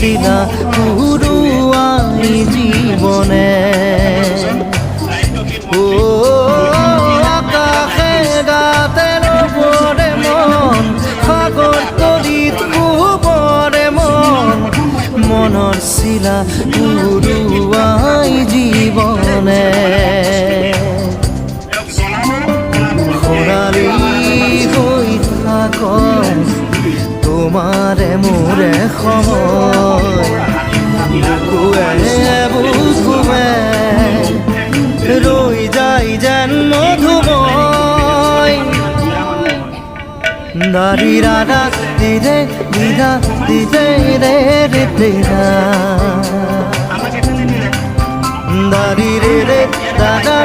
শিলা পুরুয়াই জীবনে ও আকাশে গাতের ওপরে মন সাগর তলিত উপরে মন মনৰ শিলা পুরুয়াই জীবনে খৰালি হৈ থাক তোমাৰে মোৰে সময় বুকুৱে ৰৈ যায় যেন মধুময় দাৰি ৰাধা দিলে দিলা দিলে ৰে ৰে দিলা দাৰি ৰে ৰে দাদা